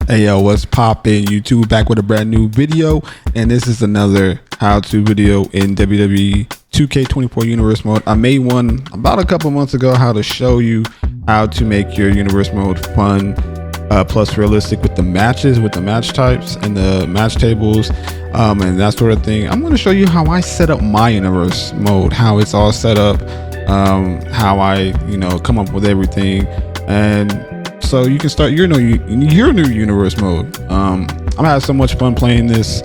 Hey yo, what's poppin'? YouTube back with a brand new video, and this is another how-to video in WWE 2K24 Universe mode. I made one about a couple months ago how to show you how to make your Universe mode fun plus realistic with the matches, with the match types and the match tables and that sort of thing. I'm going to show you how I set up my Universe mode, how it's all set up, how I come up with everything, and so you can start your new Universe mode. I'm gonna have so much fun playing this.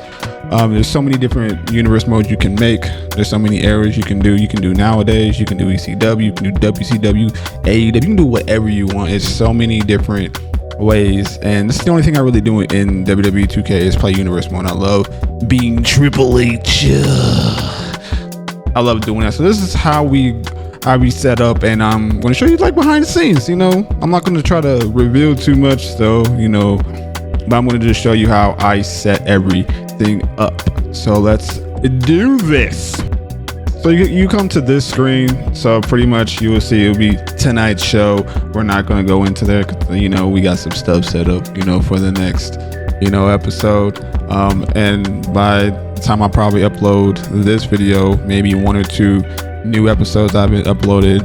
There's so many different Universe modes you can make. There's so many areas you can do. You can do nowadays. You can do ECW. You can do WCW, AEW. You can do whatever you want. It's so many different ways, and this is the only thing I really do in WWE 2K is play Universe mode. I love being Triple H. I love doing that. So this is how we set up, and I'm going to show you like behind the scenes. I'm not going to try to reveal too much though, but I'm going to just show you how I set everything up. So let's do this. So you come to this screen, so pretty much you will see it'll be tonight's show. We're not going to go into there because we got some stuff set up for the next episode, and by the time I probably upload this video, maybe one or two new episodes I've been uploaded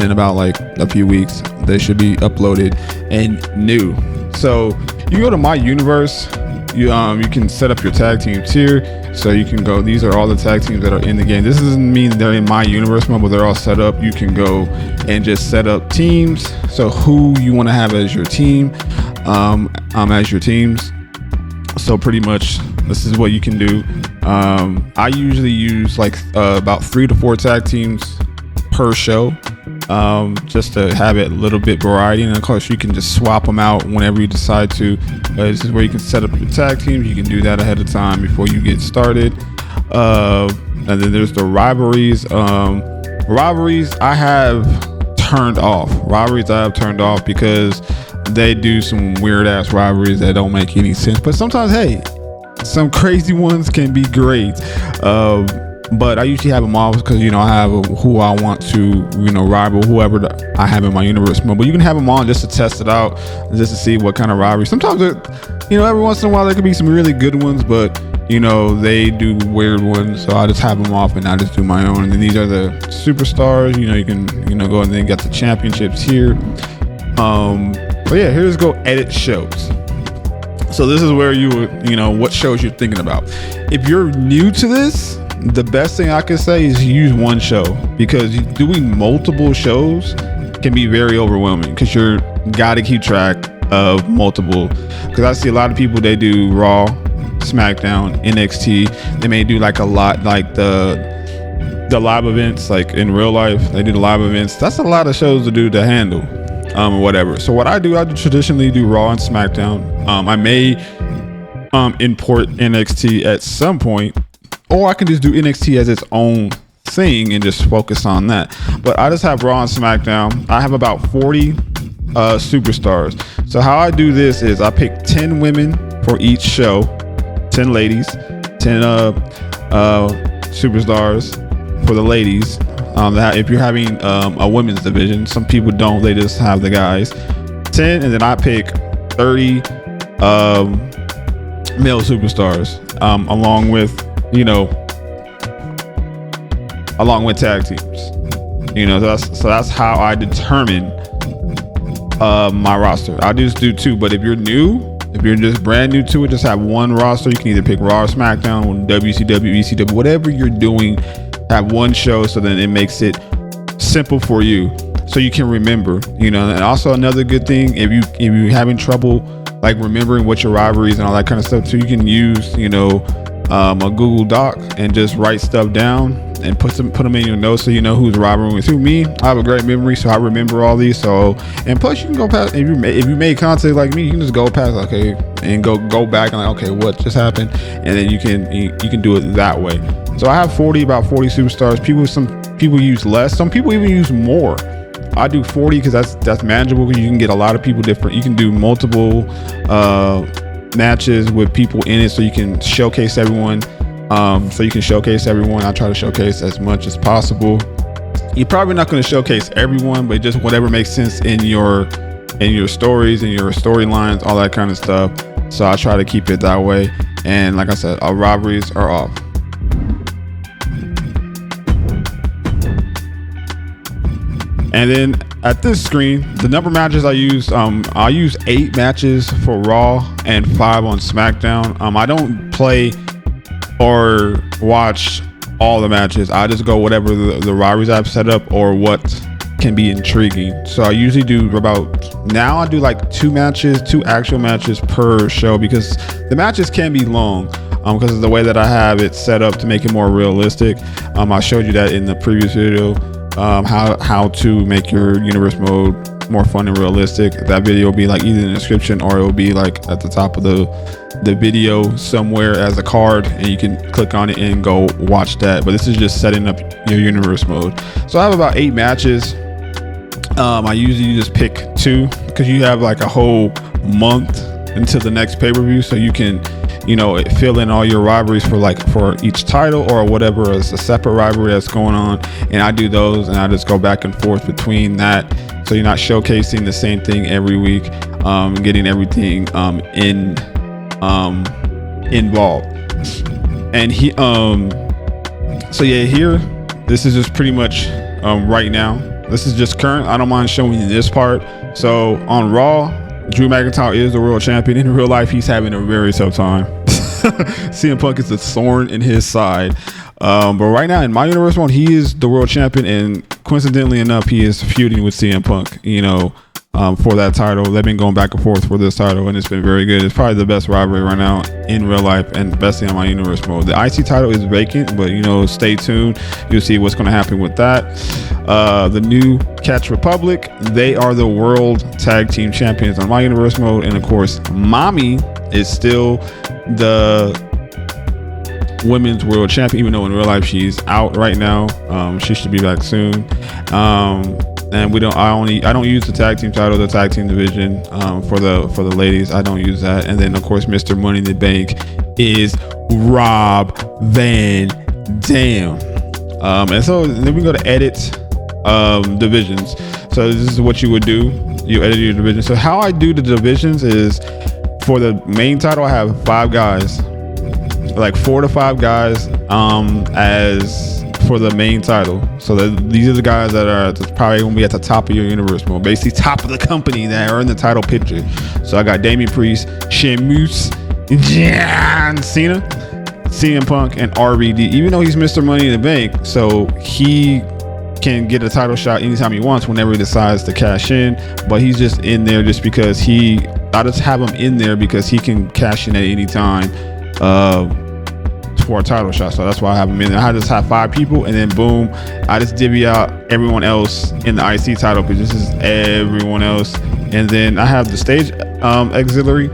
in about like a few weeks. They should be uploaded and new. So you go to my Univserse, you can set up your tag teams here. So you can go, these are all the tag teams that are in the game. This doesn't mean they're in my Universe mode, but they're all set up. You can go and just set up teams, so who you want to have as your team, as your teams. So pretty much this is what you can do. I usually use like about 3 to 4 tag teams per show, just to have it a little bit variety, and of course you can just swap them out whenever you decide to. This is where you can set up your tag teams. You can do that ahead of time before you get started. And then there's the rivalries. Rivalries I have turned off because they do some weird ass rivalries that don't make any sense, but sometimes, hey, some crazy ones can be great. But I usually have them off because I have who I want to rival whoever I have in my Universe mode. But you can have them on just to test it out, just to see what kind of rivalry. Sometimes every once in a while there could be some really good ones, but they do weird ones, so I just have them off and I just do my own. And then these are the superstars. You can go, and then you got the championships here. But yeah, here's go edit shows. So this is where you would, what shows you're thinking about. If you're new to this, the best thing I can say is use one show, because doing multiple shows can be very overwhelming because you got to keep track of multiple. Because I see a lot of people, they do Raw, SmackDown, NXT. They may do like a lot, like the live events, like in real life, they do the live events. That's a lot of shows to do to handle. Or whatever. So what I traditionally do Raw and SmackDown. I may import NXT at some point, or I can just do NXT as its own thing and just focus on that. But I just have Raw and SmackDown. I have about 40 superstars. So how I do this is I pick 10 women for each show, 10 ladies, 10 superstars for the ladies. If you're having a women's division, some people don't, they just have the guys. 10, and then I pick 30 male superstars, along with tag teams. So that's how I determine my roster. I just do 2, but if you're just brand new to it, just have one roster. You can either pick Raw or SmackDown, WCW, ECW, whatever you're doing. Have one show, so then it makes it simple for you, so you can remember. And also another good thing, if you're having trouble like remembering what your rivalries and all that kind of stuff too, you can use a Google Doc and just write stuff down and put them in your notes, so you know who's rivaling with who. Me, I have a great memory, so I remember all these. So, and plus you can go past, if you made content like me, you can just go past and go back and like, okay, what just happened, and then you can do it that way. So I have about 40 superstars. Some people use less. Some people even use more. I do 40 because that's manageable, because you can get a lot of people different. You can do multiple matches with people in it, so you can showcase everyone. I try to showcase as much as possible. You're probably not going to showcase everyone, but just whatever makes sense in your stories and your storylines, all that kind of stuff. So I try to keep it that way. And like I said, our robberies are off. And then at this screen, the number of matches I use 8 matches for Raw and 5 on SmackDown. I don't play or watch all the matches. I just go whatever the robberies I've set up or what can be intriguing. So I usually do now I do like 2 actual matches per show, because the matches can be long because of the way that I have it set up to make it more realistic. I showed you that in the previous video, how to make your universe mode more fun and realistic. That video will be like either in the description or it will be like at the top of the video somewhere as a card, and you can click on it and go watch that. But this is just setting up your universe mode. So I have about 8 matches. I usually just pick 2 because you have like a whole month until the next pay-per-view, so you can fill in all your rivalries for each title or whatever is a separate rivalry that's going on. And I do those, and I just go back and forth between that, so you're not showcasing the same thing every week, getting everything involved. And here this is just pretty much right now. This is just current. I don't mind showing you this part. So on Raw, Drew McIntyre is the world champion. In real life, he's having a very tough time. CM Punk is a thorn in his side. But right now in my universe mode, he is the world champion, and coincidentally enough, he is feuding with CM Punk, for that title. They've been going back and forth for this title, and it's been very good. It's probably the best rivalry right now in real life, and especially on my universe mode. The IC title is vacant, but stay tuned. You'll see what's going to happen with that. The new Catch Republic, they are the world tag team champions on my universe mode. And of course, Mommy is still the women's world champion, even though in real life she's out right now. She should be back soon. And I don't use the tag team title, the tag team division for the ladies. I don't use that. And then of course, Mr. Money in the Bank is Rob Van Dam. And so then we go to edit divisions. So this is what you would do. You edit your division. So how I do the divisions is, for the main title, I have 5 guys, like 4 to 5 guys as for the main title. So these are the guys that are probably gonna be at the top of your universe mode, basically top of the company that are in the title picture. So I got Damian Priest, Sheamus, John Cena, CM Punk, and RVD. Even though he's Mr. Money in the Bank, so he can get a title shot anytime he wants, whenever he decides to cash in. But he's just in there just because I just have him in there because he can cash in at any time for a title shot. So that's why I have him in there. I just have 5 people, and then boom, I just divvy out everyone else in the IC title, because this is everyone else. And then I have the stage auxiliary.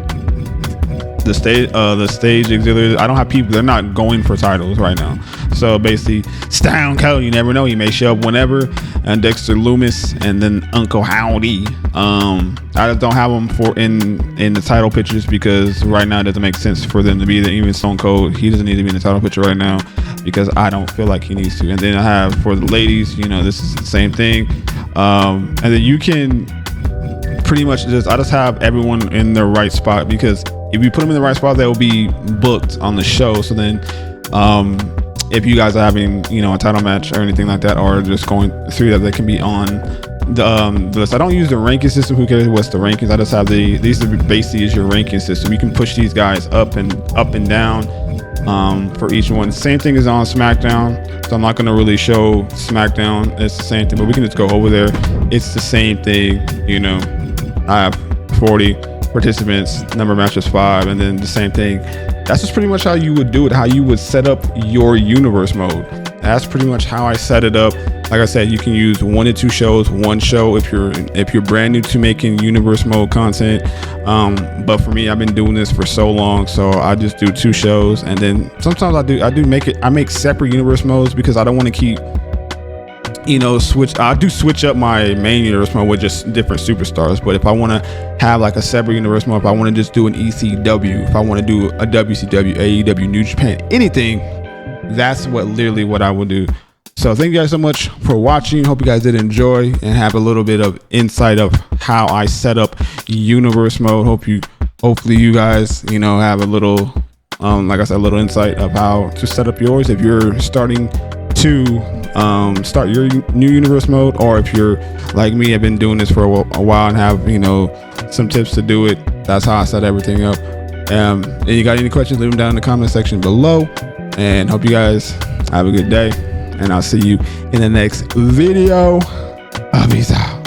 The stage auxiliary. I don't have people. They're not going for titles right now. So basically, Stone Cold, you never know, he may show up whenever. And Dexter Loomis, and then Uncle Howdy. I just don't have them in the title pictures, because right now it doesn't make sense for them to be there. Even Stone Cold, he doesn't need to be in the title picture right now, because I don't feel like he needs to. And then I have for the ladies, this is the same thing. And then you can pretty much I just have everyone in the right spot, because if you put them in the right spot, they will be booked on the show. So then if you guys are having a title match or anything like that, or just going through that, they can be on the list. I don't use the ranking system. Who cares what's the rankings? I just have these are basically is your ranking system. You can push these guys up and down for each one. Same thing is on SmackDown, so I'm not going to really show SmackDown. It's the same thing, but we can just go over there. It's the same thing. I have 40 participants, number of matches 5, and then the same thing. That's just pretty much how you would do it, how you would set up your universe mode. That's pretty much how I set it up. Like I said, you can use 1 to 2 shows, 1 show if you're brand new to making universe mode content. But for me, I've been doing this for so long, so I just do 2 shows, and then sometimes I make separate universe modes, because I don't want to keep switch up my main universe mode with just different superstars. But if I want to have like a separate universe mode, if I want to just do an ECW, if I want to do a WCW, AEW, New Japan, anything, that's literally what I will do. So thank you guys so much for watching. Hope you guys did enjoy and have a little bit of insight of how I set up universe mode. Hope you hopefully you guys, you know, have a little, like I said, a little insight of how to set up yours if you're starting to start your new universe mode, or if you're like me, I've been doing this for a while and have, you know, some tips to do it. That's how I set everything up. And you got any questions, leave them down in the comment section below, and hope you guys have a good day, and I'll see you in the next video. Peace out.